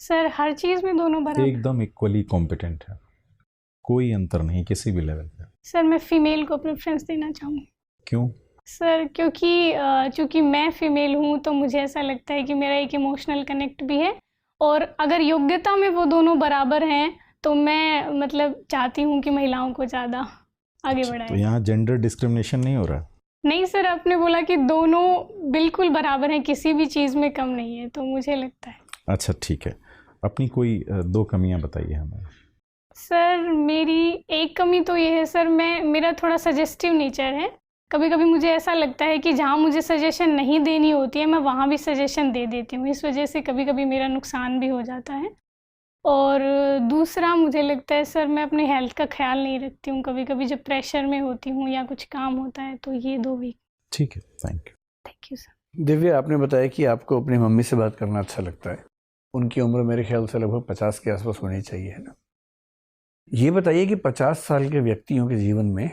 सर हर चीज़ में दोनों बराबर। एकदम इक्वली कॉम्पिटेंट है, कोई अंतर नहीं किसी भी लेवल पे। सर मैं फीमेल को प्रेफरेंस देना चाहूँगी। क्यों? सर क्योंकि चूँकि मैं फीमेल हूँ तो मुझे ऐसा लगता है कि मेरा एक इमोशनल कनेक्ट भी है, और अगर योग्यता में वो दोनों बराबर हैं तो मैं मतलब चाहती हूँ कि महिलाओं को ज़्यादा आगे बढ़ाएं। तो यहाँ जेंडर डिस्क्रिमिनेशन नहीं हो रहा? नहीं सर, आपने बोला कि दोनों बिल्कुल बराबर हैं, किसी भी चीज़ में कम नहीं है, तो मुझे लगता है। अच्छा ठीक है, अपनी कोई दो कमियाँ बताइए हमें। सर मेरी एक कमी तो ये है सर, मेरा थोड़ा सजेस्टिव नेचर है। कभी कभी मुझे ऐसा लगता है कि जहाँ मुझे सजेशन नहीं देनी होती है मैं वहाँ भी सजेशन दे देती हूँ, इस वजह से कभी कभी मेरा नुकसान भी हो जाता है। और दूसरा मुझे लगता है सर मैं अपने हेल्थ का ख्याल नहीं रखती हूँ, कभी कभी जब प्रेशर में होती हूँ या कुछ काम होता है, तो ये दो वीक। ठीक है, थैंक यू सर। दिव्या, आपने बताया कि आपको अपनी मम्मी से बात करना अच्छा लगता है। उनकी उम्र मेरे ख्याल से लगभग 50 के आसपास होनी चाहिए, है ना? ये बताइए कि 50 साल के व्यक्तियों के जीवन में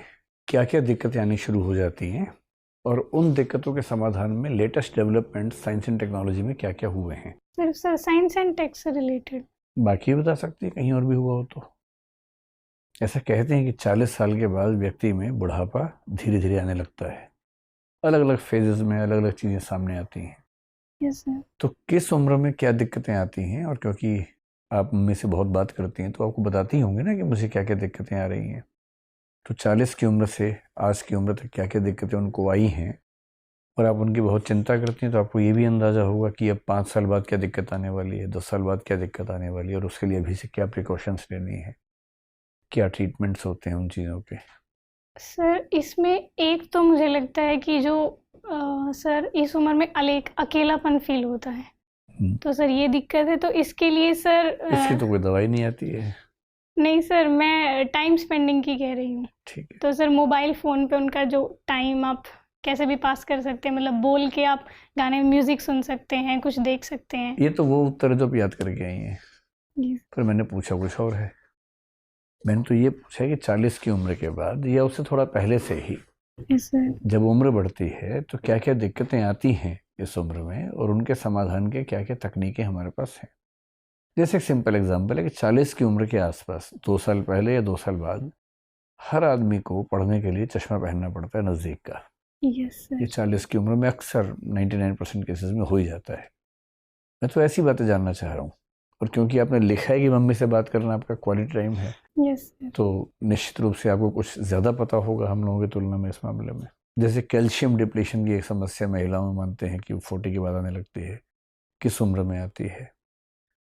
क्या क्या दिक्कतें आनी शुरू हो जाती हैं, और उन दिक्कतों के समाधान में latest development science and technology में क्या क्या हुए हैं? सिर्फ सर साइंस एंड टेक से रिलेटेड? बाकी बता सकती है, कहीं और भी हुआ हो तो। ऐसा कहते हैं कि 40 साल के बाद व्यक्ति में बुढ़ापा धीरे धीरे आने लगता है। अलग अलग फेजेस में अलग अलग चीज़ें सामने आती हैं। Yes sir. तो किस उम्र में क्या दिक्कतें आती हैं, और क्योंकि आप मम्मी से बहुत बात करती हैं तो आपको बताती होंगी ना कि मुझे क्या क्या दिक्कतें आ रही हैं। तो 40 की उम्र से आज की उम्र तक क्या क्या दिक्कतें उनको आई हैं, और आप उनकी बहुत चिंता करती हैं, तो आपको ये भी अंदाज़ा होगा कि अब 5 साल बाद क्या दिक्कत आने वाली है, 10 साल बाद क्या दिक्कत आने वाली है, और उसके लिए अभी से क्या प्रिकॉशंस लेनी है, क्या ट्रीटमेंट्स होते हैं उन चीज़ों के। सर इसमें एक तो मुझे लगता है कि जो सर इस उम्र में अकेलापन फील होता है, तो सर ये दिक्कत है। तो इसके लिए सर इसकी तो कोई दवाई नहीं आती है। नहीं सर, मैं टाइम स्पेंडिंग की कह रही हूँ। ठीक है। तो सर मोबाइल फ़ोन पे उनका जो टाइम आप कैसे भी पास कर सकते हैं, मतलब बोल के आप गाने में म्यूज़िक सुन सकते हैं, कुछ देख सकते हैं। ये तो वो उत्तर जो आप याद करके आई हैं, जी पर मैंने पूछा कुछ और है। मैंने तो ये पूछा कि 40 की उम्र के बाद या उससे थोड़ा पहले से ही यस सर। जब उम्र बढ़ती है तो क्या क्या दिक्कतें आती हैं इस उम्र में, और उनके समाधान के क्या क्या तकनीकें हमारे पास हैं। जैसे एक सिंपल एग्जांपल है कि 40 की उम्र के आसपास 2 साल पहले या 2 साल बाद हर आदमी को पढ़ने के लिए चश्मा पहनना पड़ता है नज़दीक का। यस ये सर। 40 की उम्र में अक्सर 99% केसेस में हो ही जाता है। मैं तो ऐसी बातें जानना चाह रहा हूँ, और क्योंकि आपने लिखा है कि मम्मी से बात करना आपका क्वालिटी टाइम है, यस सर। तो निश्चित रूप से आपको कुछ ज़्यादा पता होगा हम लोगों की तुलना में इस मामले में। जैसे कैल्शियम डिप्लीशन की एक समस्या महिलाओं में मानते हैं कि 40 के बाद आने लगती है, किस उम्र में आती है,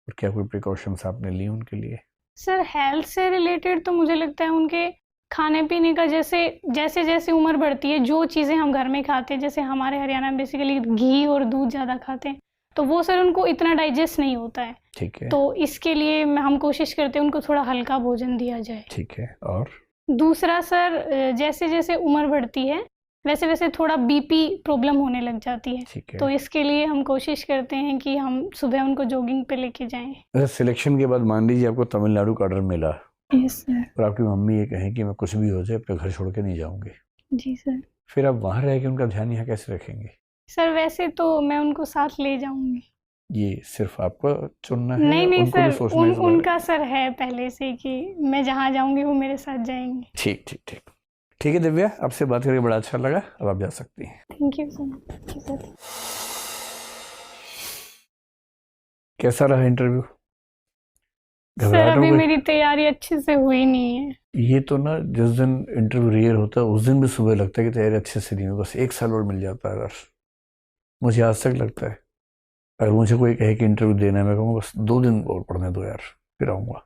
और क्या कोई प्रिकॉशंस आपने ली उनके लिए? सर हेल्थ से रिलेटेड तो मुझे लगता है उनके खाने पीने का, जैसे जैसे उम्र बढ़ती है जो चीज़ें हम घर में खाते हैं, जैसे हमारे हरियाणा में बेसिकली घी और दूध ज़्यादा खाते हैं, तो वो सर उनको इतना डाइजेस्ट नहीं होता है। ठीक है। तो इसके लिए हम कोशिश करते हैं उनको थोड़ा हल्का भोजन दिया जाए। ठीक है। और दूसरा सर जैसे जैसे उम्र बढ़ती है वैसे वैसे थोड़ा बीपी प्रॉब्लम होने लग जाती है। ठीक है। तो इसके लिए हम कोशिश करते हैं कि हम सुबह उनको जॉगिंग पे लेके जाएं। अच्छा, सिलेक्शन के बाद मान लीजिए आपको तमिलनाडु का ऑर्डर मिला यस सर। और आपकी मम्मी ये कहें कि मैं कुछ भी हो जाए अपने घर छोड़ के नहीं जाऊंगी, जी सर। फिर आप वहाँ रह के उनका ध्यान यहाँ कैसे रखेंगे? सर वैसे तो मैं उनको साथ ले जाऊंगी। ये सिर्फ आपको चुनना है नहीं या नहीं उनको भी सर, सोचना है इस बारे में? उनका सर है पहले से कि मैं जहाँ जाऊंगी वो मेरे साथ जाएंगे। ठीक ठीक ठीक। ठीक है दिव्या, आपसे बात करके बड़ा अच्छा लगा, अब आप जा सकती हैं। Thank you sir. Thank you sir. कैसा रहा इंटरव्यू? सर घबराहट हो अभी गई? मेरी तैयारी अच्छे से हुई नहीं है। ये तो ना जिस दिन इंटरव्यू रियल होता है उस दिन भी सुबह लगता है कि तैयारी अच्छे से नहीं हुई, बस 1 साल और मिल जाता है। अगर मुझे आज तक लगता है, अगर मुझे कोई कहे कि इंटरव्यू देना है, मैं कहूँगा बस 2 दिन और पढ़ने दो यार, फिर आऊँगा।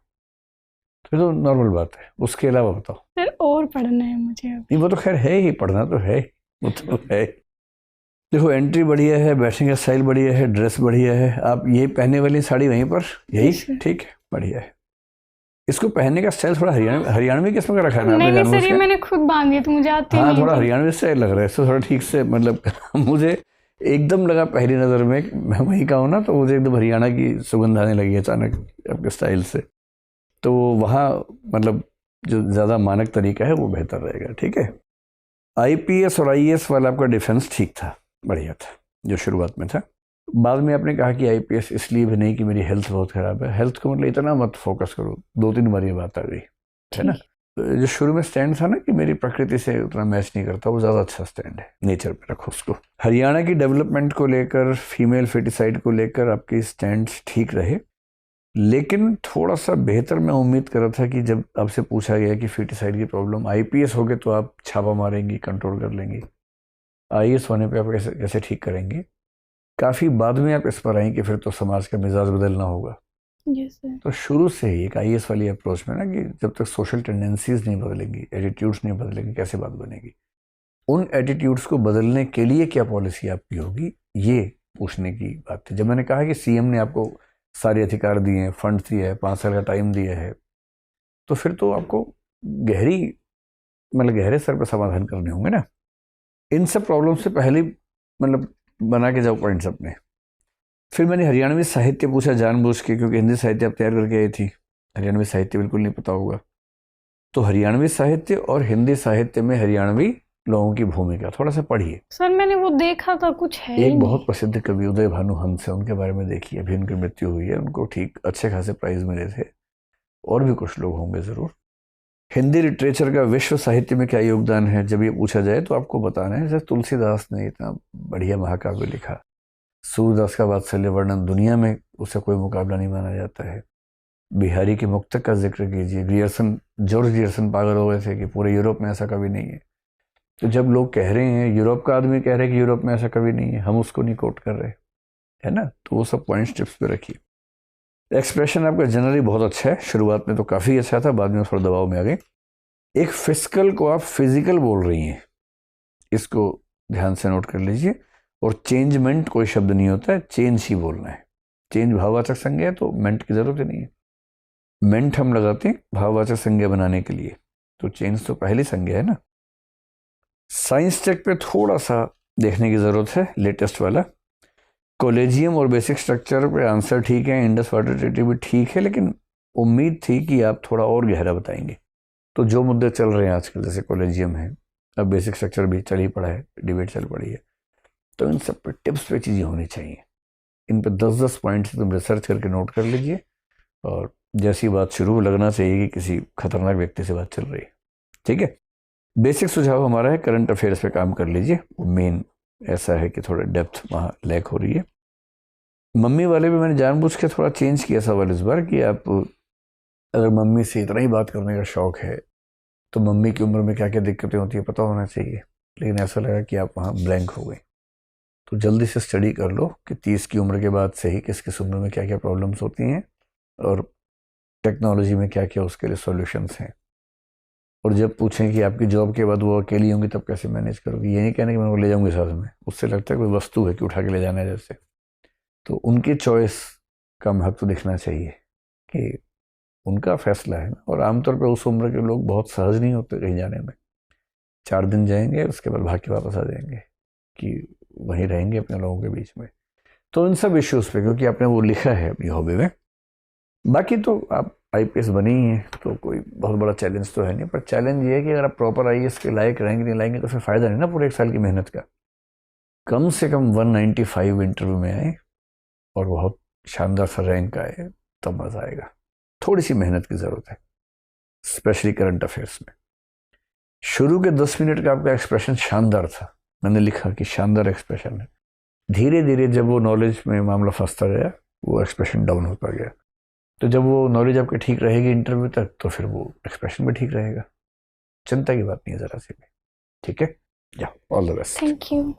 तो ये तो नॉर्मल बात है। उसके अलावा बताओ। सर और पढ़ना है मुझे अभी। नहीं, वो तो खैर है ही, पढ़ना तो है, वो तो है। देखो एंट्री बढ़िया है, बैठने का स्टाइल बढ़िया है, ड्रेस बढ़िया है। आप ये पहनने वाली साड़ी वहीं पर यही अच्छा। ठीक है, बढ़िया है। इसको पहनने का स्टाइल थोड़ा हरियाणवी किस्म का रखा है ना आपने नहीं नहीं जानबूझ सर, ये के? मैंने खुद बांधी है तो मुझे आती हाँ, नहीं थोड़ा थी। हरियाणवी स्टाइल लग रहा है इससे, थोड़ा ठीक से, मतलब मुझे एकदम लगा पहली नज़र में, मैं वहीं का हूँ ना, तो मुझे एकदम हरियाणा की सुगंध आने लगी अचानक आपके स्टाइल से। तो वहाँ मतलब जो ज़्यादा मानक तरीका है वो बेहतर रहेगा। ठीक है। IPS और IAS वाला आपका डिफेंस ठीक था, बढ़िया था जो शुरुआत में था। बाद में आपने कहा कि IPS इसलिए भी नहीं कि मेरी हेल्थ बहुत ख़राब है। हेल्थ को मतलब इतना मत फोकस करो, 2-3 बार ये बात आ गई है ना। जो शुरू में स्टैंड था ना कि मेरी प्रकृति से उतना मैच नहीं करता, वो ज़्यादा अच्छा स्टैंड है, नेचर पे रखो उसको। हरियाणा की डेवलपमेंट को लेकर, फीमेल फेटिसाइड को लेकर आपकी स्टैंड ठीक रहे, लेकिन थोड़ा सा बेहतर मैं उम्मीद कर रहा था कि जब आपसे पूछा गया कि फेटिसाइड की प्रॉब्लम IPS हो गए तो आप छापा मारेंगी, कंट्रोल कर लेंगी, IAS होने पे आप कैसे ठीक करेंगे। काफ़ी बाद में आप इस पर आई कि फिर तो समाज का मिजाज बदलना होगा। Yes sir. तो शुरू से ही एक IAS वाली अप्रोच में ना कि जब तक सोशल टेंडेंसीज नहीं बदलेंगी, एटीट्यूड्स नहीं बदलेंगी, कैसे बात बनेगी। उन एटीट्यूड्स को बदलने के लिए क्या पॉलिसी आपकी होगी, ये पूछने की बात थी। जब मैंने कहा कि CM ने आपको सारे अधिकार दिए हैं, फंड दिया है, 5 साल का टाइम दिया है, तो फिर तो आपको गहरे स्तर पर समाधान करने होंगे ना। इन सब प्रॉब्लम से पहले मतलब बना के जाओ पॉइंट्स अपने। फिर मैंने हरियाणवी साहित्य पूछा जानबूझ के, क्योंकि हिंदी साहित्य आप तैयार करके आई थी, हरियाणवी साहित्य बिल्कुल नहीं पता होगा। तो हरियाणवी साहित्य और हिंदी साहित्य में हरियाणवी लोगों की भूमिका थोड़ा सा पढ़िए। सर मैंने वो देखा था, कुछ है ही एक नहीं। बहुत प्रसिद्ध कवि उदय भानु हंस है, उनके बारे में देखिए, अभी उनकी मृत्यु हुई है, उनको ठीक अच्छे खासे प्राइज मिले थे, और भी कुछ लोग होंगे ज़रूर। हिंदी लिटरेचर का विश्व साहित्य में क्या योगदान है जब ये पूछा जाए तो आपको बताना है। जैसे तुलसीदास ने इतना बढ़िया महाकाव्य लिखा, सूरदास का वात्सल्य वर्णन दुनिया में उससे कोई मुकाबला नहीं माना जाता है। बिहारी के मुक्तक का जिक्र कीजिए, जॉर्ज ग्रियर्सन पागल हो गए थे कि पूरे यूरोप में ऐसा कभी नहीं है। तो जब लोग कह रहे हैं, यूरोप का आदमी कह रहे हैं कि यूरोप में ऐसा कभी नहीं है, हम उसको नहीं कोट कर रहे, है ना। तो वो सब पॉइंट्स टिप्स पे रखिए। एक्सप्रेशन आपका जनरली बहुत अच्छा है, शुरुआत में तो काफ़ी अच्छा था, बाद में थोड़ा दबाव में आ गए। एक फिजिकल को आप फिजिकल बोल रही हैं, इसको ध्यान से नोट कर लीजिए। और चेंजमेंट कोई शब्द नहीं होता है, चेंज ही बोलना है। चेंज भाववाचक संज्ञा है तो मेंट की जरूरत ही नहीं है। मेंट हम लगाते हैं भाववाचक संज्ञा बनाने के लिए, तो चेंज तो पहली संज्ञा है ना। साइंस टेक पे थोड़ा सा देखने की जरूरत है, लेटेस्ट वाला। कॉलेजियम और बेसिक स्ट्रक्चर पे आंसर ठीक है, इंडस वाटर ट्रीटी भी ठीक है, लेकिन उम्मीद थी कि आप थोड़ा और गहरा बताएंगे। तो जो मुद्दे चल रहे हैं आजकल, जैसे कॉलेजियम है, अब बेसिक स्ट्रक्चर भी चल ही पड़ा है, डिबेट चल पड़ी है, तो इन सब पे टिप्स पे चीज़ें होनी चाहिए। इन पे 10-10 पॉइंट तुम रिसर्च करके नोट कर लीजिए, और जैसी बात शुरू लगना चाहिए कि किसी खतरनाक व्यक्ति से बात चल रही है। ठीक है, बेसिक सुझाव हमारा है, करंट अफेयर्स पे काम कर लीजिए। मेन ऐसा है कि थोड़ा डेप्थ वहाँ लैक हो रही है। मम्मी वाले भी मैंने जानबूझ के थोड़ा चेंज किया सवाल इस बार, कि आप अगर मम्मी से इतना ही बात करने का शौक है तो मम्मी की उम्र में क्या क्या दिक्कतें होती है पता होना चाहिए, लेकिन ऐसा लगा कि आप वहाँ ब्लैंक हो गए। तो जल्दी से स्टडी कर लो कि 30 की उम्र के बाद से ही किस किस उम्र में क्या क्या प्रॉब्लम्स होती हैं, और टेक्नोलॉजी में क्या क्या उसके लिए सॉल्यूशंस हैं। और जब पूछें कि आपकी जॉब के बाद वो अकेली होंगी तब कैसे मैनेज करोगी, ये नहीं कहना कि मैं वो ले जाऊंगी साथ में, उससे लगता है कोई वस्तु है कि उठा के ले जाना है जैसे। तो उनकी चॉइस का महत्व दिखना चाहिए कि उनका फैसला है। और आमतौर पर उस उम्र के लोग बहुत सहज नहीं होते कहीं जाने में। 4 दिन जाएंगे, उसके बाद भाग के वापस आ जाएंगे, कि वहीं रहेंगे अपने लोगों के बीच में। तो इन सब इश्यूज़ पे, क्योंकि आपने वो लिखा है अपनी हॉबी में, बाकी तो आप IPS बनी ही हैं, तो कोई बहुत बड़ा चैलेंज तो है नहीं। पर चैलेंज ये है कि अगर आप प्रॉपर IAS के लायक रहेंगे नहीं लाएंगे तो फिर फ़ायदा नहीं ना पूरे 1 साल की मेहनत का। कम से कम 195 इंटरव्यू में आए और बहुत शानदार सा रैंक आए, तब मज़ा आएगा। थोड़ी सी मेहनत की ज़रूरत है, स्पेशली करंट अफेयर्स में। शुरू के 10 मिनट का आपका एक्सप्रेशन शानदार था, मैंने लिखा कि शानदार एक्सप्रेशन है। धीरे धीरे जब वो नॉलेज में मामला फंसता गया, वो एक्सप्रेशन डाउन होता गया। तो जब वो नॉलेज आपकी ठीक रहेगी इंटरव्यू तक, तो फिर वो एक्सप्रेशन भी ठीक रहेगा। चिंता की बात नहीं है ज़रा सी भी। ठीक है, या all the best. Thank you.